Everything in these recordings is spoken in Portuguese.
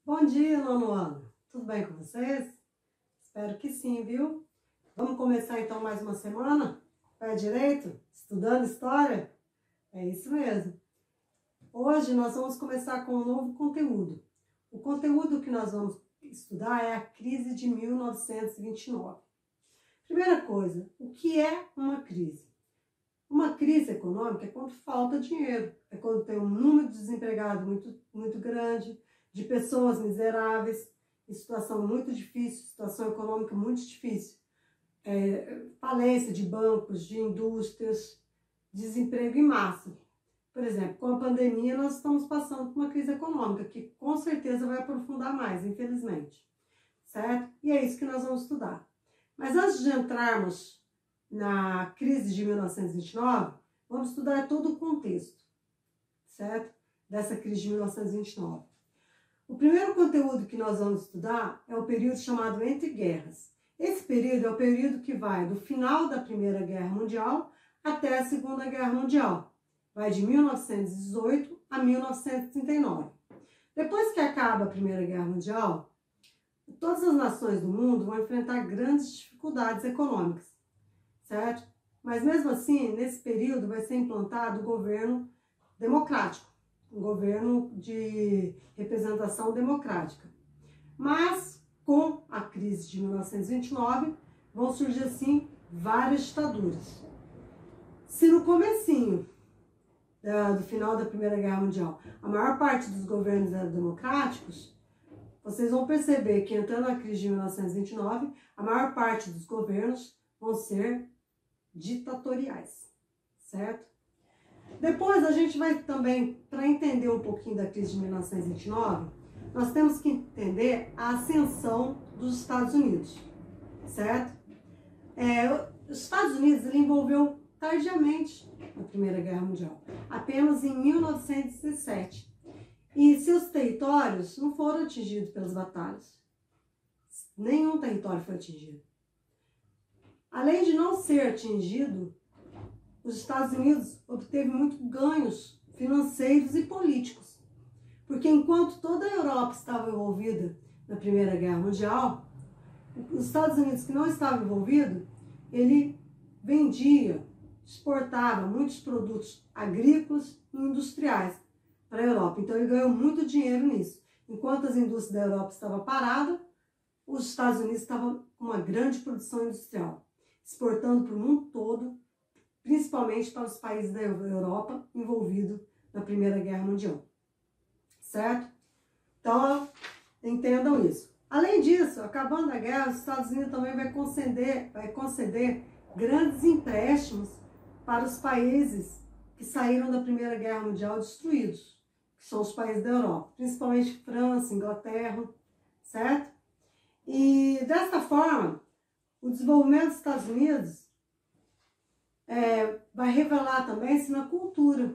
Bom dia, nono ano. Tudo bem com vocês? Espero que sim, viu? Vamos começar então mais uma semana? Pé direito? Estudando história? É isso mesmo. Hoje nós vamos começar com um novo conteúdo. O conteúdo que nós vamos estudar é a crise de 1929. Primeira coisa, o que é uma crise? Uma crise econômica é quando falta dinheiro, é quando tem um número de desempregados muito grande, de pessoas miseráveis, em situação muito difícil, situação econômica muito difícil, falência de bancos, de indústrias, desemprego em massa. Por exemplo, com a pandemia nós estamos passando por uma crise econômica que com certeza vai aprofundar mais, infelizmente, certo? E é isso que nós vamos estudar. Mas antes de entrarmos na crise de 1929, vamos estudar todo o contexto, certo? Dessa crise de 1929. O primeiro conteúdo que nós vamos estudar é o período chamado Entre Guerras. Esse período é o período que vai do final da Primeira Guerra Mundial até a Segunda Guerra Mundial. Vai de 1918 a 1939. Depois que acaba a Primeira Guerra Mundial, todas as nações do mundo vão enfrentar grandes dificuldades econômicas, certo? Mas mesmo assim, nesse período vai ser implantado o governo democrático, um governo de representação democrática. Mas com a crise de 1929 vão surgir assim várias ditaduras. Se no comecinho do final da Primeira Guerra Mundial a maior parte dos governos eram democráticos, vocês vão perceber que entrando na crise de 1929 a maior parte dos governos vão ser ditatoriais, certo? Depois a gente vai também, para entender um pouquinho da crise de 1929, nós temos que entender a ascensão dos Estados Unidos, certo? Os Estados Unidos ele envolveu tardiamente na Primeira Guerra Mundial, apenas em 1917. E seus territórios não foram atingidos pelas batalhas. Nenhum território foi atingido. Além de não ser atingido, os Estados Unidos obteve muitos ganhos financeiros e políticos. Porque enquanto toda a Europa estava envolvida na Primeira Guerra Mundial, os Estados Unidos que não estava envolvido, ele vendia, exportava muitos produtos agrícolas e industriais para a Europa. Então ele ganhou muito dinheiro nisso. Enquanto as indústrias da Europa estavam paradas, os Estados Unidos estavam com uma grande produção industrial, exportando para o mundo todo, principalmente para os países da Europa envolvidos na Primeira Guerra Mundial, certo? Então, entendam isso. Além disso, acabando a guerra, os Estados Unidos também vai conceder grandes empréstimos para os países que saíram da Primeira Guerra Mundial destruídos, que são os países da Europa, principalmente França, Inglaterra, certo? E dessa forma, o desenvolvimento dos Estados Unidos vai revelar também-se na cultura.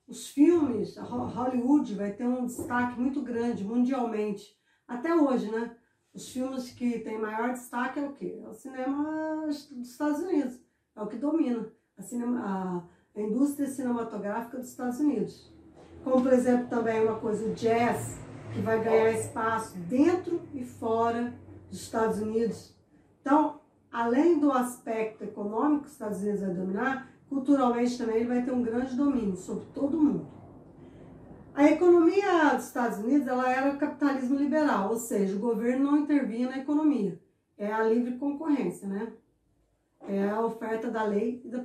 Os filmes, a Hollywood vai ter um destaque muito grande mundialmente. Até hoje, né? Os filmes que têm maior destaque é o quê? É o cinema dos Estados Unidos. É o que domina a indústria cinematográfica dos Estados Unidos. Como, por exemplo, também uma coisa, o jazz, que vai ganhar espaço dentro e fora dos Estados Unidos. Então, além do aspecto econômico que os Estados Unidos vai dominar, culturalmente também ele vai ter um grande domínio sobre todo o mundo. A economia dos Estados Unidos ela era o capitalismo liberal, ou seja, o governo não intervinha na economia. É a livre concorrência, né? É a oferta da lei e da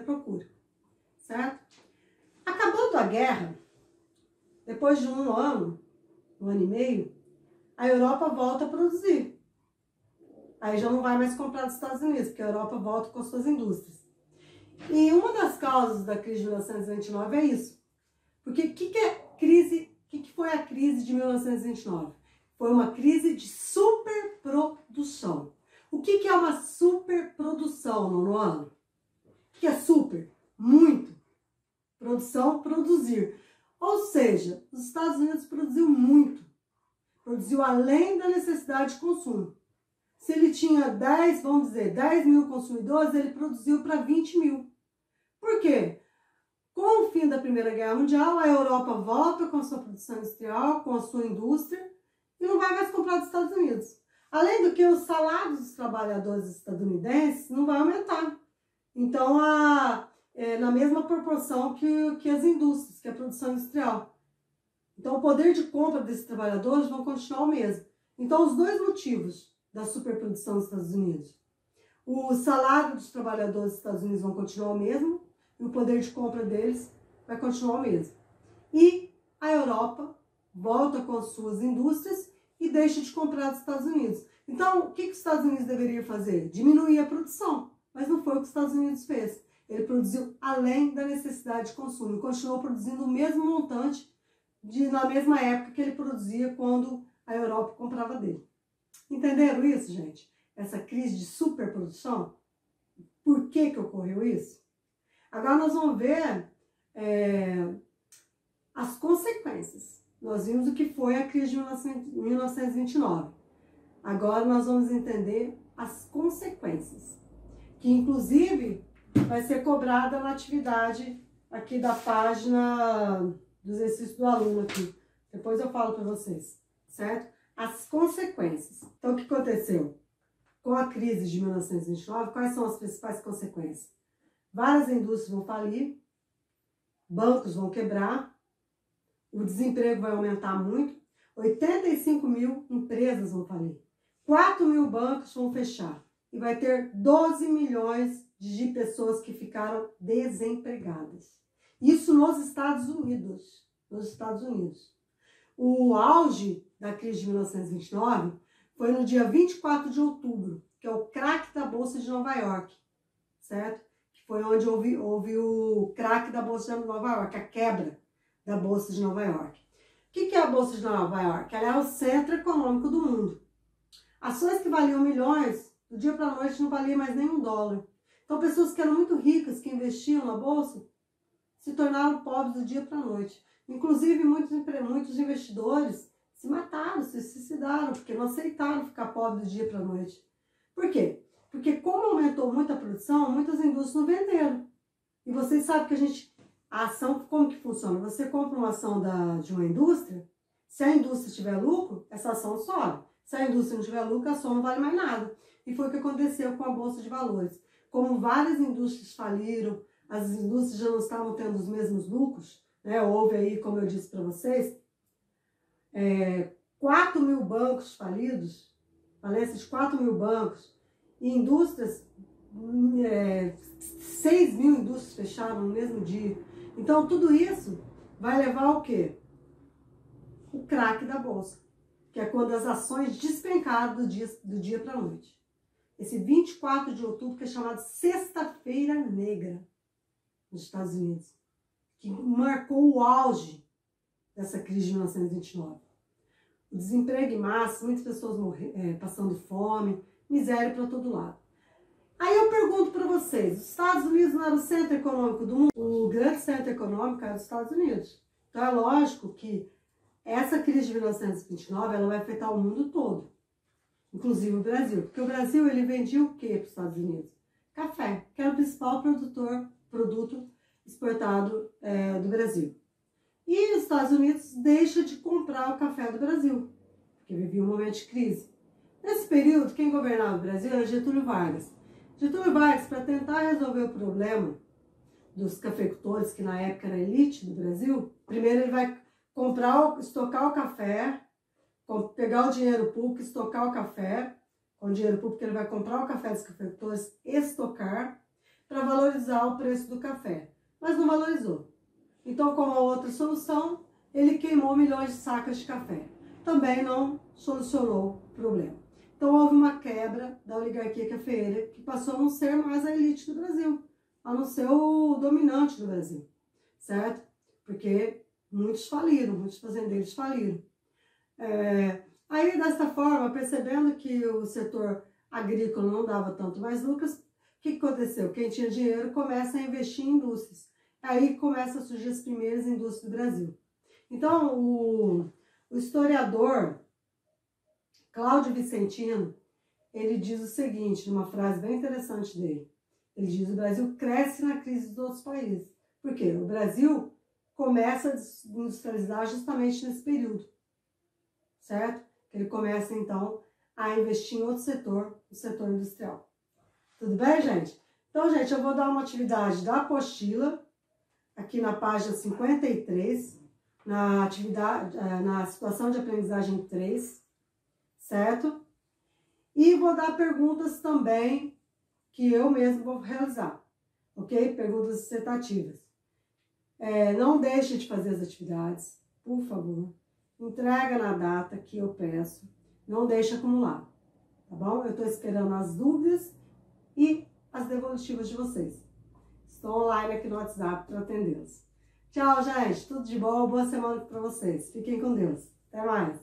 procura, certo? Acabando a guerra, depois de um ano e meio, a Europa volta a produzir. Aí já não vai mais comprar dos Estados Unidos, porque a Europa volta com as suas indústrias. E uma das causas da crise de 1929 é isso. Porque o que foi a crise de 1929? Foi uma crise de superprodução. O que é uma superprodução, nono ano? O que é super? Muito. Produção, produzir. Ou seja, os Estados Unidos produziu muito. Produziu além da necessidade de consumo. Se ele tinha 10 mil consumidores, ele produziu para 20 mil. Por quê? Com o fim da Primeira Guerra Mundial, a Europa volta com a sua produção industrial, com a sua indústria, e não vai mais comprar dos Estados Unidos. Além do que, os salários dos trabalhadores estadunidenses não vai aumentar. Então, na mesma proporção que as indústrias, que a produção industrial. Então, o poder de compra desses trabalhadores vão continuar o mesmo. Então, os dois motivos da superprodução dos Estados Unidos. O salário dos trabalhadores dos Estados Unidos vão continuar o mesmo, e o poder de compra deles vai continuar o mesmo. E a Europa volta com as suas indústrias e deixa de comprar dos Estados Unidos. Então, o que os Estados Unidos deveriam fazer? Diminuir a produção. Mas não foi o que os Estados Unidos fez. Ele produziu além da necessidade de consumo e continuou produzindo o mesmo montante na mesma época que ele produzia quando a Europa comprava dele. Entenderam isso, gente? Essa crise de superprodução? Por que ocorreu isso? Agora nós vamos ver as consequências. Nós vimos o que foi a crise de 1929. Agora nós vamos entender as consequências, que inclusive vai ser cobrada na atividade aqui da página do exercício do aluno aqui. Depois eu falo para vocês, certo? As consequências. Então, o que aconteceu? Com a crise de 1929, quais são as principais consequências? Várias indústrias vão falir, bancos vão quebrar, o desemprego vai aumentar muito, 85 mil empresas vão falir, 4 mil bancos vão fechar e vai ter 12 milhões de pessoas que ficaram desempregadas. Isso nos Estados Unidos. O auge da crise de 1929 foi no dia 24 de outubro, que é o craque da Bolsa de Nova York, certo? Que foi onde houve o craque da Bolsa de Nova York, a quebra da Bolsa de Nova York. O que é a Bolsa de Nova York? Ela é o centro econômico do mundo. Ações que valiam milhões, do dia para a noite não valia mais nem $1. Então, pessoas que eram muito ricas, que investiam na Bolsa, se tornaram pobres do dia para a noite. Inclusive, muitos investidores se mataram, se suicidaram, porque não aceitaram ficar pobres do dia para a noite. Por quê? Porque como aumentou muito a produção, muitas indústrias não venderam. E vocês sabem que a ação, como que funciona? Você compra uma ação de uma indústria, se a indústria tiver lucro, essa ação sobe. Se a indústria não tiver lucro, a ação não vale mais nada. E foi o que aconteceu com a Bolsa de Valores. Como várias indústrias faliram, as indústrias já não estavam tendo os mesmos lucros, né? Houve aí, como eu disse para vocês, 4 mil bancos falidos, falências de 4 mil bancos, e indústrias, 6 mil indústrias fecharam no mesmo dia. Então, tudo isso vai levar ao quê? O craque da Bolsa, que é quando as ações despencaram do dia para a noite. Esse 24 de outubro, que é chamado Sexta-feira Negra, nos Estados Unidos, que marcou o auge dessa crise de 1929. O desemprego em massa, muitas pessoas passando fome, miséria para todo lado. Aí eu pergunto para vocês, os Estados Unidos não era o centro econômico do mundo? O grande centro econômico era os Estados Unidos. Então é lógico que essa crise de 1929 ela vai afetar o mundo todo, inclusive o Brasil. Porque o Brasil ele vendia o que para os Estados Unidos? Café, que era o principal produto exportado do Brasil. E os Estados Unidos deixam de comprar o café do Brasil, porque vivia um momento de crise. Nesse período, quem governava o Brasil era Getúlio Vargas. Getúlio Vargas, para tentar resolver o problema dos cafeicultores, que na época era a elite do Brasil, primeiro ele vai estocar o café, pegar o dinheiro público, estocar o café, com o dinheiro público ele vai comprar o café dos cafeicultores, estocar, para valorizar o preço do café. Mas não valorizou. Então, como a outra solução, ele queimou milhões de sacas de café. Também não solucionou o problema. Então, houve uma quebra da oligarquia cafeeira, que passou a não ser mais a elite do Brasil, a não ser o dominante do Brasil, certo? Porque muitos faliram, muitos fazendeiros faliram. Aí, dessa forma, percebendo que o setor agrícola não dava tanto mais lucros, o que aconteceu? Quem tinha dinheiro começa a investir em indústrias. Aí começam a surgir as primeiras indústrias do Brasil. Então, o historiador Cláudio Vicentino, ele diz o seguinte, numa frase bem interessante dele. Ele diz: o Brasil cresce na crise dos outros países, Porque o Brasil começa a industrializar justamente nesse período, certo? Ele começa, então, a investir em outro setor, o setor industrial. Tudo bem, gente? Então, gente, eu vou dar uma atividade da apostila, aqui na página 53, na atividade, na situação de aprendizagem 3, certo? E vou dar perguntas também que eu mesmo vou realizar, ok? Perguntas dissertativas. Não deixe de fazer as atividades, por favor. Entrega na data que eu peço. Não deixe acumular, tá bom? Eu estou esperando as dúvidas e as devolutivas de vocês. Estou online aqui no WhatsApp para atendê-los. Tchau, gente. Tudo de bom. Boa semana para vocês. Fiquem com Deus. Até mais.